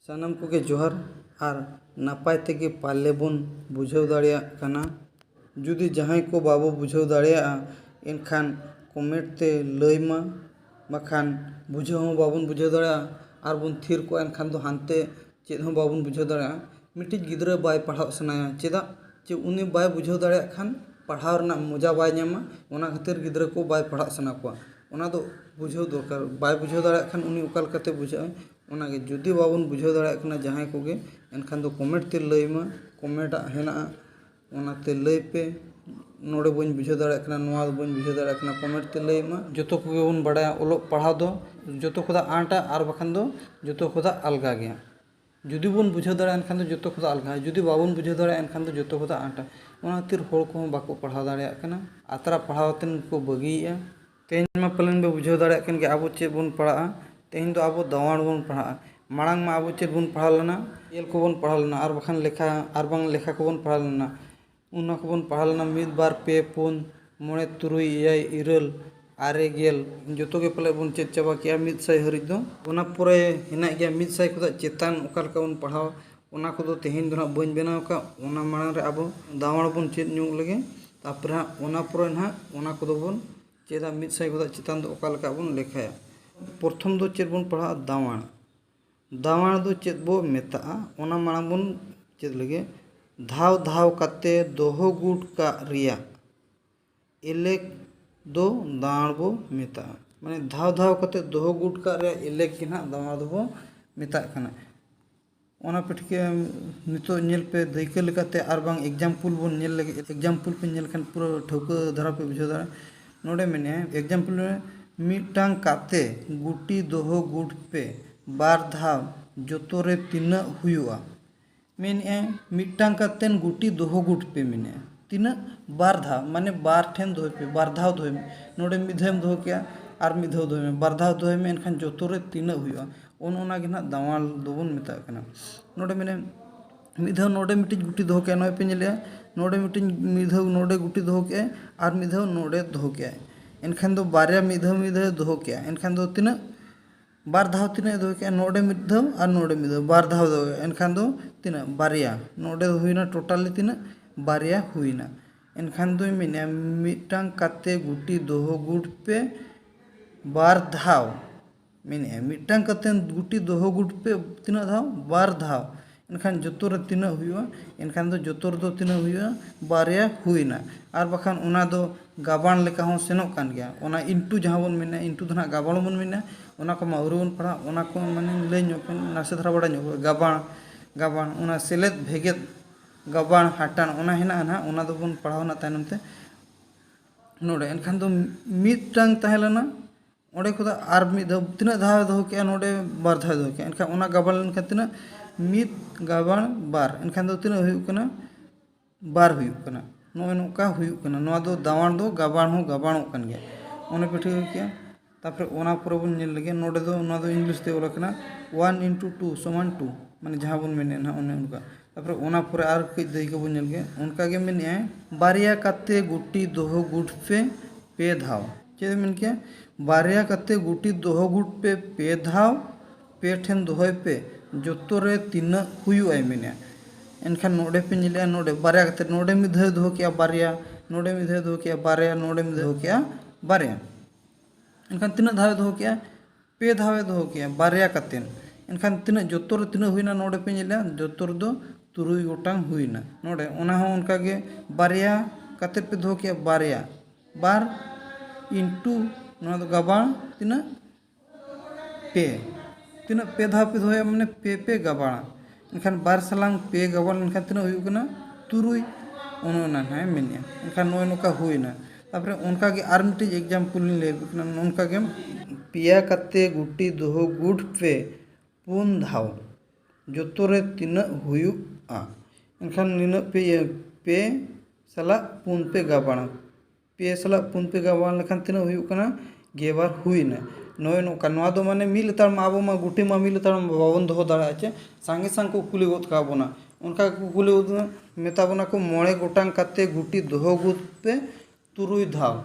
सानाम कोगे जोहार और नापाय तेगे पाले बन बुझाव दाड़िया कना। जुदी जहां को बाबो बुझाव दाड़िया एनखान कमेंट ते लयमा बाखान बुझाव हों बाबन बुझाव दाड़िया और बन थिर को एनखान दो हानते चेद हों बाबन बुझाव दाड़िया। मिट्टी गिद्रा बाय पढ़ाव सनाया चेदा चे उनी बाय बुझाव दाड़िया खान पढ़ाव रना मजा बाय ᱧᱟᱢᱟ ओना खातिर गिद्रा को बाय पढ़ाव सना कोआ ओना दो बुझाव दरकार बाय बुझाव दाड़िया खान उनी उकाल कते बुझाय ओनागे जुदी बाबन बुझाव दाड़िया कना जहां कोगे एनखान दो कमेंट ते लयमा कमेंट हेना ओनाते लय पे नोडे बन बुझाव दाड़िया कना नोआ बन बुझाव दाड़िया कना कमेंट ते लयमा जतो कोगे बन बडाया ओलो पढ़ाव दो जतो खुदा आटा और बखान दो जतो खुदा अलगा गया जुदी बन बुझाव दाड़िया एनखान दो जतो खुदा अलगा जुदी बाबन बुझाव दाड़िया एनखान दो जतो खुदा आटा ओना खातिर होड़ को बाको पढ़ाव दाड़िया कना आतरा पढ़ावतन को बगिया तेहन मा पलन बे बुझाव दाड़िया कन के आबो चे बन पढ़ा तेहन दो आबो दवाण बन पढ़ा मांग मा आबो चे बन पढ़ा लेना एल को बन पढ़ा लेना और बखान लेखा और बांग लेखा को बन पढ़ा लेना उना को बन पढ़ा लेना मिद बार पे पुन मोड़े तुरुई एयाय इरल आरे गेल जतो के पले बन चेद चाबा किया मिद साय हरिज दो ओना पुरे हेना गया मिद साय खुदा चेतान ओकाल का बन पढ़ाव ओना को दो तेहन दो ना बन बेनाव का ओना मांग रे आबो दावाण बन चेद ᱧᱩ लगे तापर ओना पुरे ना ओना को दो बन चेदा मिद साय खुदा चेतान दो ओकाल का बन लेखाया प्रथम दो चेद बन पढ़ा दावाण दावाण दो चेद बो मेता ओना मांग बन चेद लगे धाव धाव कते दोहो गुट का रिया एलेक दो दावाण बो मेता माने धाव धाव कते दोहो गुट का रिया एलेक के ना दावाण दो बो मेता कना ओना पिटके नितो नेल पे दैके लेकाते आर बांग एग्जांपल बन नेल लगे एग्जांपल पे नेल खान पूरा ठौका धरा पे बुझाव दाड़ा नोडे मेने एग्जांपल मिटांग काते गुटी दोहो गुट पे बार धाव जोतोरे तीना हुआ मेने मिटांग कातेन गुटी दोहो गुट पे मेने तीना बार धाव माने बार ठेन दोहे पे बार धाव दोहे नोडे मिधेम दोहो क्या और मिधव दोहे में बार धाव दोहे में एनखान जोतोरे तीना हुआ ओन ओना गे ना दावाल दोबन मेता कना नोडे मेने मिधव नोडे मिटी गुटी दोहो क्या नोय पे नेलिया नोडे मिटी मिधव नोडे गुटी दोहो क्या और मिधव नोडे दोहो क्या एनखान दो बारया मिधव दोहो क्या एनखान दो तीना बार धाव तीना दोहो क्या नोडे मिधव और नोडे मिधव बार धाव दोहो एनखान दो तीना बारया नोडे हुईना टोटली तीना बारया हुईना एनखान दो मेने मिटांग काते गुटी दोहो गुट पे बार धाव मेने मिटांग काते गुटी दोहो गुट पे तीना धाव बार धाव एनखान जोतोर तीना हुआ एनखान दो जोतोर दो तीना हुआ बारया हुईना और बखान ओना दो गाबाण लेका हों सेनोक कान गया ओना इंटू जहां बन मेना इंटू दो ना गाबाण बन मेना ओना को माउरू बन पढ़ा ओना को माने लय ᱧᱚᱜ नासे धरा बड़ा ᱧᱚᱜ गाबाण गाबाण ओना सेलेद भेगेद गाबाण हाटान ओना हेना ना ओना दो बन पढ़ाव ना तायनम ते नोडे एनखान दो मिदटांग ताहेलना ओडे खुदा आर मिद तीना धाव दोहो के नोडे बार धाव दोहो के एनखान ओना गाबाण लेनखान तीना मिद गाबाण बार एनखान दो तीना हुयुग कना बार हुयुग कना नोय नोका हुयुग कना नोआ दो दावाण दो गाबाण हो गाबाणोग कन गया ओने पिठे के तापर ओना पुरो बन नेल लगे नोडे दो ओना दो इंग्लिश ते ओला कना 1 * 2 = 2 माने जहां बन मेने ना ओने उनका तापर ओना पुरे आर कई दई के बन नेल गे उनका के मेने बारिया काते गुटी दोहो गुट पे धाव चेद मेन के बारिया काते गुटी दोहो गुट पे धाव पे ठेन दोहोय पे जोतोरे तीना हुयु आय मेने एनखान नोडे पे नेलिया नोडे बारिया काते नोडे मिधे दोहो किया बारिया नोडे मिधे दोहो किया बारिया नोडे मिधे दोहो किया बारिया एनखान तीना धाव दोहो किया पे धावे दोहो किया बारिया कातेन एनखान तीना जोतोर तीना हुईना नोडे पे नेलिया जोतोर दो तुरुई गोटांग हुईना नोडे ओना हो उनका गे बारिया काते पे दोहो किया बारिया बार इंटू नोना दो गाबाण तीना पे तीना पे धाव पे दोया माने पे गाबाण एनखान बार सलांग पे गाबाण एनखान तीना हुयुग कना तुरुई ओना है मेनिया एनखान नोय नोका हुईना तापरे उनका के आर मिटी एग्जांपल ले उनका के पिया काते गुटी दोहो गुट पे पुन धाव जोतोरे तीना हुयुआ एनखान निना पे सला पुन पे गाबाण पे सला पुन पे गाबाण लेखान तीना हुयुग कना गेबार हुईना नोय नोका नोआ दो माने मिल तार मा आबो मा गुटी मा मिल तार बाबन दोहो दाड़ा आचे सांगे सांग को कुली गोत का बोना उनका को कुली गोत मेता बोना को मोड़े गोटांग काते गुटी दोहो गुट पे तुरुई धाव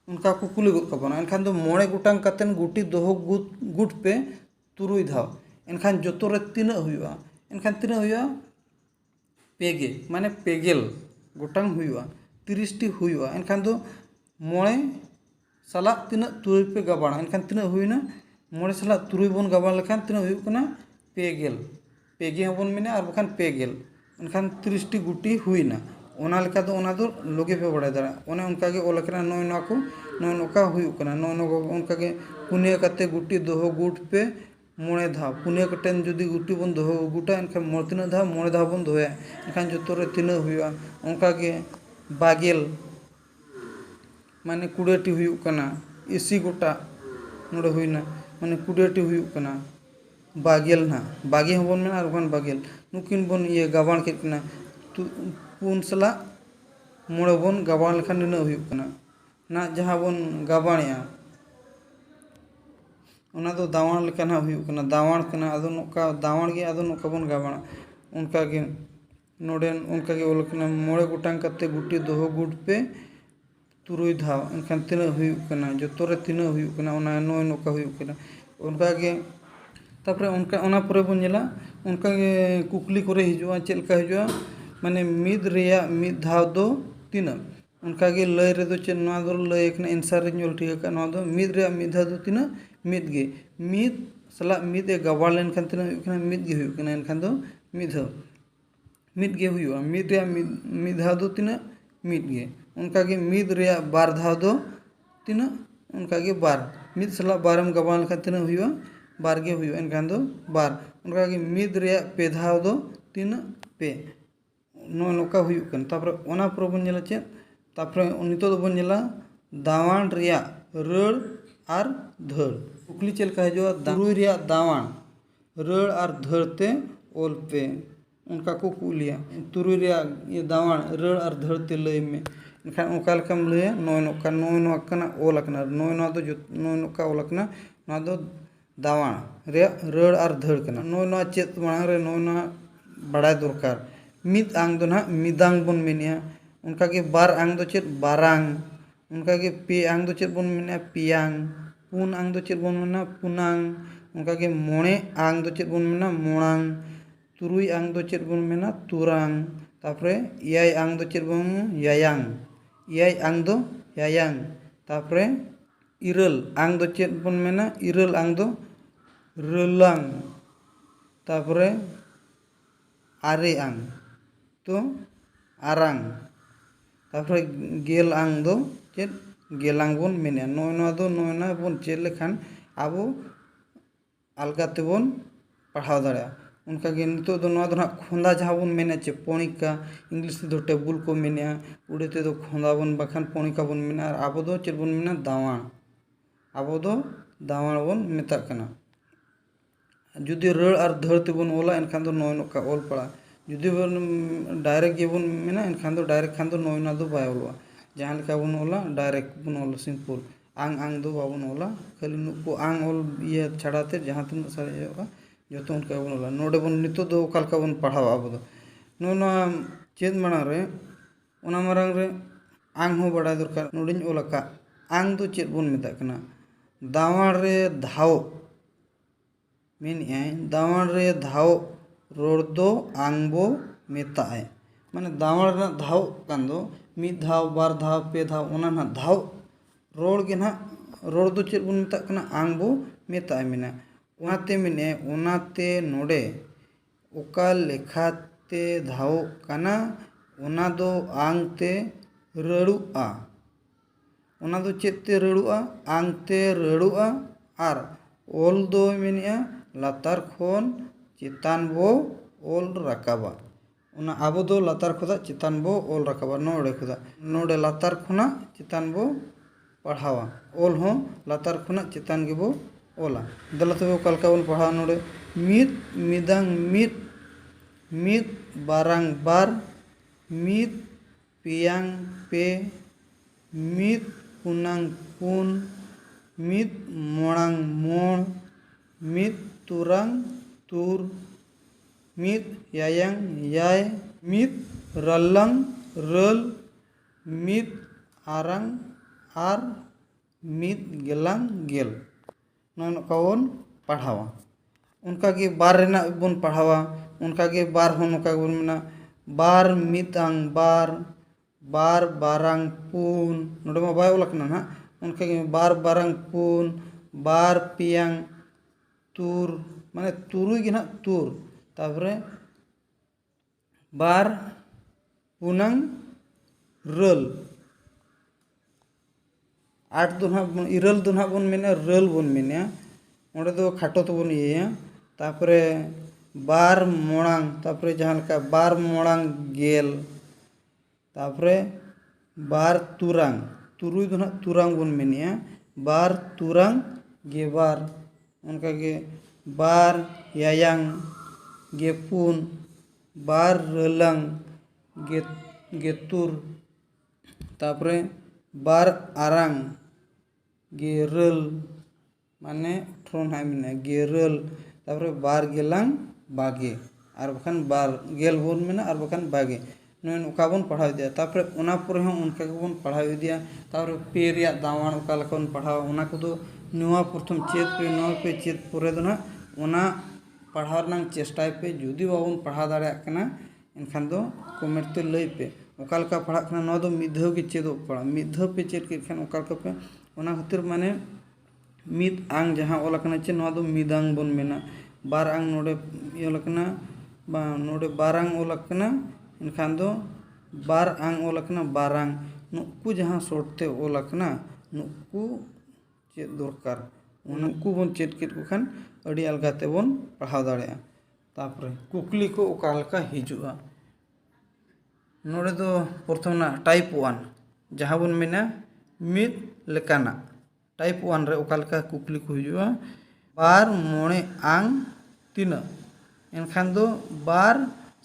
उनका को कुली गोत का बोना एनखान दो मोड़े गोटांग कातेन गुटी दोहो गुट पे तुरुई धाव एनखान जोतो रे तीना हुआ एनखान तीना हुआ पेगे माने पेगेल गोटांग हुआ 30 टी हुआ एनखान दो मोड़े साला तीना तुरुई पे गबाड़ा एनखान तीना हुईना मोड़े साला तुरुई बन गबाड़ लेखान तीना हुई कना पेगेल पेगे हबन मेने और बखान पेगेल एनखान 30 टी गुटी हुईना ओना लेका दो लोगे पे बड़ा दरा ओने उनका के ओल कना नय ना को नय नोका हुई कना नय नो उनका के पुनिया कते गुटी दोहो गुट पे मोड़े धाव पुनिया कटेन जुदी गुटी बन दोहो गुटा एनखान मोड़ तीना धाव मोड़े धाव बन दोया एनखान जोतो रे तीना हुआ उनका के बागेल माने 20 टी हुई कना 80 गोटा नोड़े हुईना माने 20 टी हुई कना बागेल ना बागे हबन में और बन बागेल नुकिन बन ये गबाण के कना पुन सला मोड़े बन गबाण लेखान निना हुई कना ना जहां बन गबाणया ओना दो दावण लेखान हुई कना दावण कना अदो नोका दावण गे अदो नोका बन गबाण उनका के नोडे उनका के ओल कना मोड़े गोटांग कते गुटी दोहो गुट पे तुरुई धाव एनखान तीना हुई कना जोतो रे तीना हुई कना ओना नय नोका हुई कना उनका के तापरे उनका ओना परे बन नेला उनका के कुकली करे हिजुआ चेल का हिजुआ माने मिद रेया मिद धाव दो तीना उनका के लय रे दो चे नवा दो लय कना आंसर रे जोल ठीक का नवा दो मिद रे मिद धाव दो तीना मिद गे मिद सला मिद ए गबाड़ लेन खान तीना हुई कना मिद गे हुई कना एनखान दो मिद गे हुआ मिद रे मिद धाव दो तीना मिद गे उनका के मिद रे बार धाव दो तीना उनका के बार मिद सला बारम गबाड़ लेखान तीना हुआ बार गे हुआ एनखान दो बार उनका के मिद रे पे धाव दो तीना पे नो नोका हुई कन तापरे ओना पर बन नेला चे तापरे नितो दो बन नेला दावण रिया रड़ और धड़ कुकली चेल का जो तुरुई रिया दावण रड़ और धड़ ते ओल पे उनका को कुलिया तुरुई रिया ये दावण रड़ और धड़ ते लय में एनखान ओका लेकाम लय नय नोका ओल कना नय नो दो नय नोका ओल कना ना दो दावण रे रड़ और धड़ कना नय नो चेत मांग रे नय नो बड़ा दरकार मिद आंग दो ना मिदांग बन मेनिया उनका के बार आंग दो चेत बारांग उनका के पे आंग दो चेत बन मेनिया पियांग पुन आंग दो चेत बन मेना पुनांग उनका के मोणे आंग दो चेत बन मेना मोणांग तुरुई आंग दो चेत बन मेना तुरांग तापरे याय आंग दो चेत बन यायांग याय आंग दो यायांग तापरे इरल आंग दो चेत बन मेना इरल आंग दो रलांग तापरे आरे आंग तो आरांग तापरे गेल आंग दो चेत गेलांग बन मेनिया नय नो दो नय ना बन चेल लेखान आबो अलगा तेबन पढ़ाव दाड़ा उनका के नितो दो नवा दो ना खोंदा जहां बन मेनिया चे पणिका इंग्लिश ते दो टेबुल को मेनिया उड़े ते दो खोंदा बन बखान पणिका बन मेनिया और आबो दो चेत बन मेनिया दावण आबो दो दावण बन मेता कना जुदी रड़ और धड़ तेबन ओला एनखान दो नय नोका ओल पड़ा जुदी बन डायरेक्ट गेबन मेना एनखान दो डायरेक्ट खान दो नय ना दो बाय ओलवा जहां लेका बन ओला डायरेक्ट बन ओला सिंपल आंग आंग दो बाबन ओला खाली नुको आंग ओल ये छाड़ाते जहां तीन सारे जोतो उनका बन ओला नोडे बन नितो दो ओका लेका बन पढ़ावा आबो दो नो चेत मांग रे ओना मारंग रे आंग हो बड़ा दरकार नोडिन ओलका आंग दो चेत बन मेता कना दावण रे धाव मेनिया दावण रे धाव रोड दो आंग बो मेताए माने दावण रे धाव कान दो मिद धाव बार धाव पे धाव ओना ना धाव रोड के ना रोड दो चेत बन मेता कना आंग बो मेताए मेना ओनाते मेने ओनाते नोडे ओका लेखाते धाव कना ओना दो आंग ते रड़ुआ ओना दो चेत ते रड़ुआ आंग ते रड़ुआ और ओल दो मेनिया लातार खोन चितान बो ओल राकाबा ओना आबो दो लातार खुदा चितान बो ओल राकाबा नोडे खुदा नोडे लातार खुना चितान बो पढ़ावा ओल हो लातार खुना चितान गे बो ओला दला तबे ओकालका बन पढ़ावा नोडे मिद मिदांग मिद मिद बारांग बार मिद पियांग पे मिद पुनांग पुन मिद मोणांग मोण मिद तुरांग तुर मिद यायांग याय मिद रलांग रल मिद आरांग आर मिद गेलांग गेल नोन कावन पढ़ावा उनका बार रेना बन पढ़ावा उनका बार हो नोका बन मेना बार मितांग बार बार बारांग पुन नोडे मा बाय ओलकना ना उनका बार बारांग पुन बार पियांग तुर माने तुरुई गे ना तुर तापरे बार पुनांग रल आठ दो ना इरल दो ना बन मेना रल बन मेना ओंडे दो खाटो तो बन इया तापरे बार मोड़ांग तापरे जहाँ लका बार मोड़ांग गेल तापरे बार तुरांग तुरुई दो ना तुरांग बन मेनिया बार तुरांग गे बार उनका बार यायांग गे पुन बार रलांग गे तुर तापरे बार आरांग गे रल माने ठोन हाय मेना गे रल तापरे बार गेलांग बागे और बखान बार गेल बोन मेना और बखान बागे नोन ओका बन पढ़ाव दिया तापरे ओना परे हम उनका बन पढ़ाव दिया तापरे पे रिया दावान ओका लका बन पढ़ाव ओना को दो नुआ प्रथम चेत पे नोआ पे चेत पुरे दो ना ओना पढ़ाव रनांग चेष्टा पे जुदी बाबन पढ़ा दाड़ा कना एनखान दो कमेंट ते लई पे ओका लका पढ़ा कना नोआ दो मिद धाव के चेदो पढ़ा मिद धाव पे चेत के खान ओका लका पे ओना खातिर माने मिद आंग जहाँ ओलकना चे नोआ दो मिदांग बन मेना बार आंग नोडे ओलकना बा नोडे बारांग ओलकना एनखान दो बार आंग ओलकना बारांग नुकु जहाँ सोटते ओलकना नुकु चेत दरकार नुकु बन चेत के खान अड़ी अलगाते बन पढ़ाव दाड़ेया तापरे कुकली को ओका लका हिजुआ नोडे दो प्रथम ना टाइप 1 जहाँ बन मेना मिद लेकाना टाइप 1 रे ओका लका कुकली को हिजुआ बार मोणे आंग तीना एनखान दो बार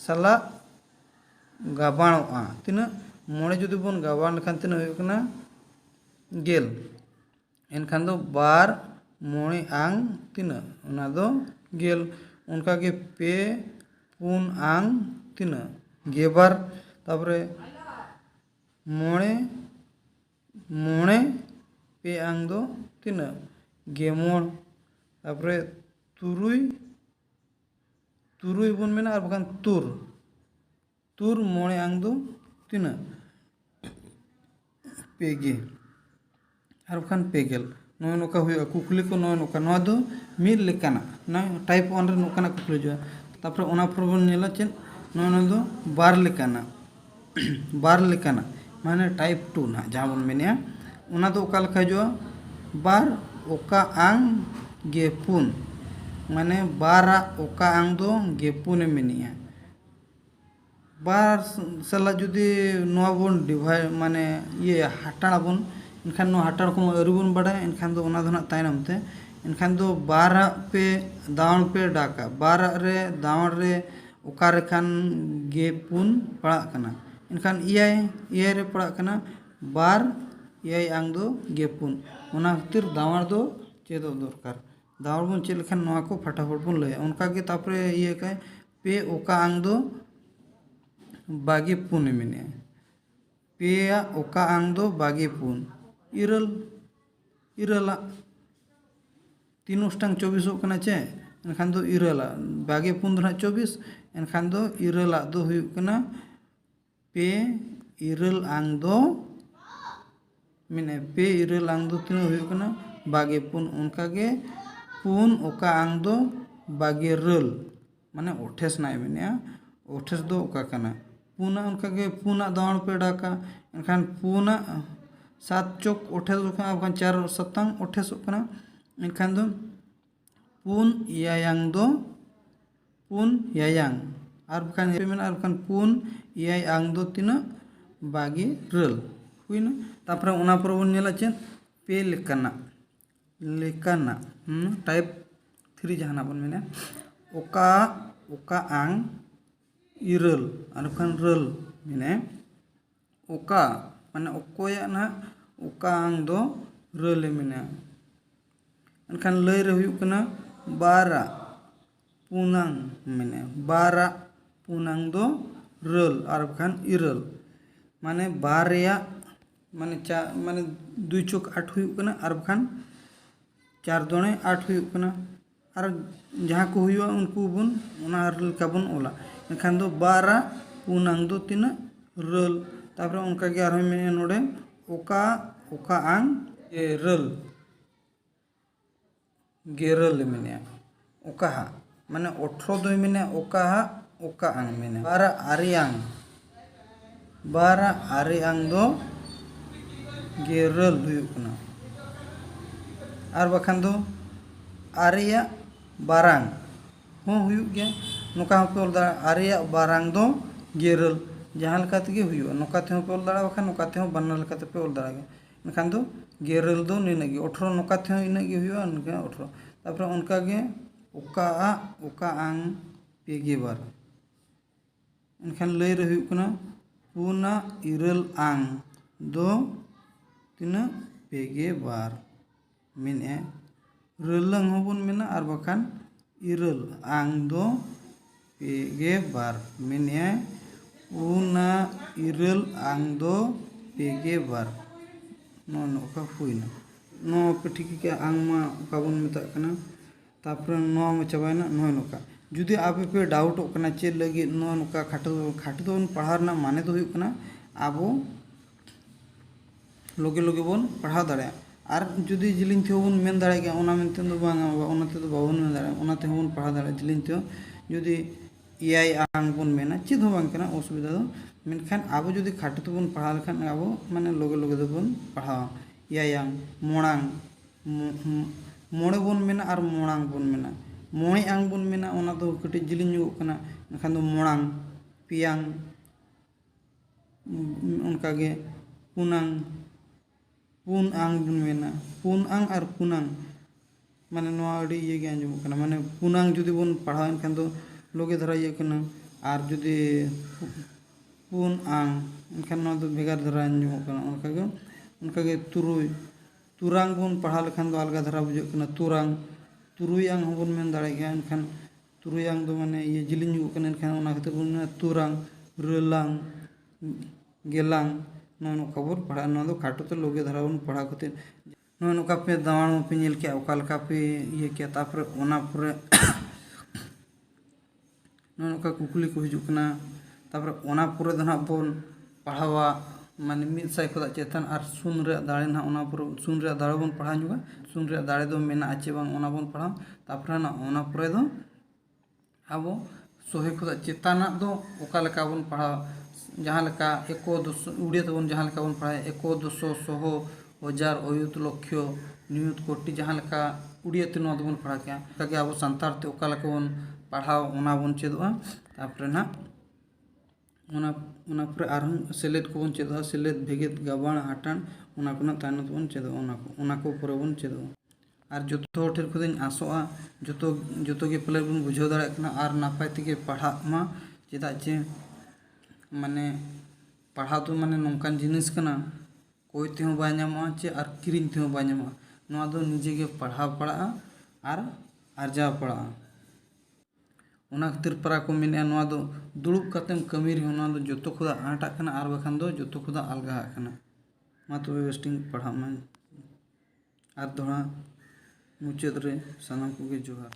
सला गाबाणोआ तीना मोणे जुदी बन गाबाण लेखान तीना हुयु कना गेल एनखान दो बार मोणे आंग तीना ओना दो गेल उनका पे पुन आंग तीना गेबार तापरे मोणे मोणे पे आंग दो तीना गेमोण तापरे तुरुई तुरुई बन मेना और बखान तुर तुर मोणे आंग दो तीना पेगे और बखान पेगेल नोय नोका हुआ कुकली को नोय नोका नोआ दो मिद लेकाना ना टाइप 1 रे नोकाना कुकली जुआ तापरे ओना पर बन नेला चेन नोय नो दो बार लेकाना माने टाइप 2 ना जहाँ बन मेनिया ओना दो ओका लका जुआ बार ओका आंग गे पुन माने बारा ओका आंग दो गे पुने मेनिया बार सला जुदी नोआ बन डिवाइड माने ये हटाड़ा बन एनखान नो हटाड़ को अरु बन बड़ा एनखान दो ओना दो ना तायनम ते एनखान दो बारा पे दावण पे डाका बारा रे दावण रे ओका रे खान गे पुन पड़ा कना एनखान इयाय रे पड़ा कना बार इयाय आंग दो गे पुन ओना खातिर दावण दो चेदो दरकार दावण बन चेद लेखान नोआ को फटाफट बन लय उनका गे तापरे ये काय पे ओका आंग दो बागे पुन मेने पेया ओका आंग दो बागे पुन इरल इरला तीन उस्टांग 24 होकना चे एनखान दो इरला बागे पुन दो ना 24 एनखान दो इरला दो हुयुक कना पे इरल आंग दो मेने पे इरल आंग दो तीन हुयुक कना बागे पुन उनका गे पुन ओका आंग दो बागे रल माने 28 नाय मेने 28 दो ओका कना पुना उनका गे पुना दावण पे डाका एनखान पुना 7 चौक 28 होकना बखान 4 सत्तांग 28 होकना एनखान दो पुन यायांग दो पुन यायांग और बखान पेमेंट और बखान पुन याय आंग दो तीना बागे रल हुइना तापरे ओना पर बन नेला चेन पे लेकाना टाइप 3 जहाना बन मेना ओका ओका आंग इरल और बखान रल मेने ओका माने ओकोया ना ओका आंग दो रले मेना एनखान लय रे हुयुक कना बारा पुनांग मेने बारा पुनांग दो रल और बखान इरल माने बारया माने माने 2 चौक 8 हुयुक कना और बखान 4 दोणे 8 हुयुक कना और जहाँ को हुआ उनको बन उना लेका बन ओला एनखान दो बारा पुनांग दो तीना रल तापर उनका के आरो मेने नोडे ओका ओका आंग रल गेरल मेने ओका हा माने 18 दो मेने ओका हा ओका आंग मेने बारा आरी आंग दो गेरल हुयुग कना और बखान दो आरिया बारांग हों हुयुग गया नोका पे ओल दाड़ा आरिया बारांग दो गेरल जहाँ लेका तेगे हुयुग नोका ते पे ओल दाड़ा बखान नोका ते बन्ना लेका ते पे ओल दाड़ा गया एनखान दो गेरल दो निना गे 18 नोका ते इना गे हुयुग उनका 18 तापर उनका गे ओका आंग पेगे बार एनखान लय रे हुयुग कना पुना इरल आंग दो तीना पेगे बार मेने रलंग होबन मेना और बखान इरल आंग दो पेगे बार मेने पुना इरल आंग दो पेगे बार नोका हुईना नो पे ठीक के आंग मा ओका बन मेता कना तापर नो मा चाबायना नो नोका जुदी आप पे डाउट कना चे लगी नो नोका खाटो दो पढ़ार ना माने तो हुयुग कना आबो लोगे लोगे बन पढ़ा दाड़े और जुदी जिलिंग थे बन मेन दाड़े गया ओना मेनते दो बांगा ओनाते दो बाबन मेन दाड़े ओनाते बन पढ़ा दाड़े जिलिंग थे जुदी एआई आंग बन मेना चेद हो बांग कना असुविधा दो मेनखान आबो जुदी खाटो तो बन पढ़ा लेखान आबो माने लोगे लोगे दो बन पढ़ा एआई आंग मोड़ांग मोड़े बन मेना और मोड़ांग बन मेना मोड़े आंग बन मेना ओना दो कटी जिलिंग नुगो कना एनखान दो मोड़ांग पियांग उनका गे पुनांग पुन आंग बन मेना पुन आंग और पुनांग माने नोआ अड़ी ये गे आंजम कना माने पुनांग जुदी बन पढ़ा एनखान दो लोगे धरा ये कना और जुदी पुन आंग एनखान नोआ दो भेगार धरा आंजम कना उनका गे तुरांग बन पढ़ा लेखान दो अलगा धरा बुझे कना तुरुई आंग होबन मेन दाड़े गया एनखान तुरुई आंग दो माने ये जिलिंग नुगो कना एनखान ओना खातिर बन मेना तुरांग रलांग गेलांग नो नोका बोर पढ़ा नो दो खाटो तो लोगे धरा बन पढ़ा खातिर नो नोका पे दावाण पे नेल के ओका लेका पे ये के तापर ओना पुरे नो नोका कुकुली को हिजुग कना तापर ओना पुरे दो ना बन पढ़ावा माने 100 खुदा चेतन और सुन रे दाड़े ना ओना पुरे सुन रे दाड़े बन पढ़ा जुगा सुन रे दाड़े दो मेना आचे बांग ओना बन पढ़ा तापर ना ओना पुरे दो आबो 100 खुदा चेताना दो ओका लेका बन पढ़ा जहाँ लेका एको दोसो उड़िया तो बन जहाँ लेका बन पढ़ा एको दोसो सोहो हजार अयुत लक्ष नियुत कोटि जहाँ लेका उड़िया ते नो बन पढ़ा के ताकि आबो संतार ते ओका लेका बन पढ़ाओ ओना बन चेदोआ तापर ना ओना पुरे आरहं सेलेद को बन चेदोआ सेलेद भेगेद गाबाण हाटान ओना को ना तायन बन चेदोआ ओना को पुरे बन चेदोआ और जो ठेर खुदिन आसोआ जो गे पले बन बुझाव दाड़े कना और नापाय तेगे पढ़ा मा चेदा चे माने पढ़ा तो माने नौकान जिनिस कना कोई ते बाय नामोआ चे और किरिंग ते बाय नामोआ नोआ दो निजे गे पढ़ा पड़ा और आर्जा पड़ा ओना खातिर परा को मेने नोआ दो दुड़ुब कातेम कमी रे नोआ दो जतो खुदा आटा कना और बखान दो जतो खुदा अलगा कना मा तो वेस्टिंग पढ़ा मा और दोड़ा मुचाद रे सानाम को गे जोहार।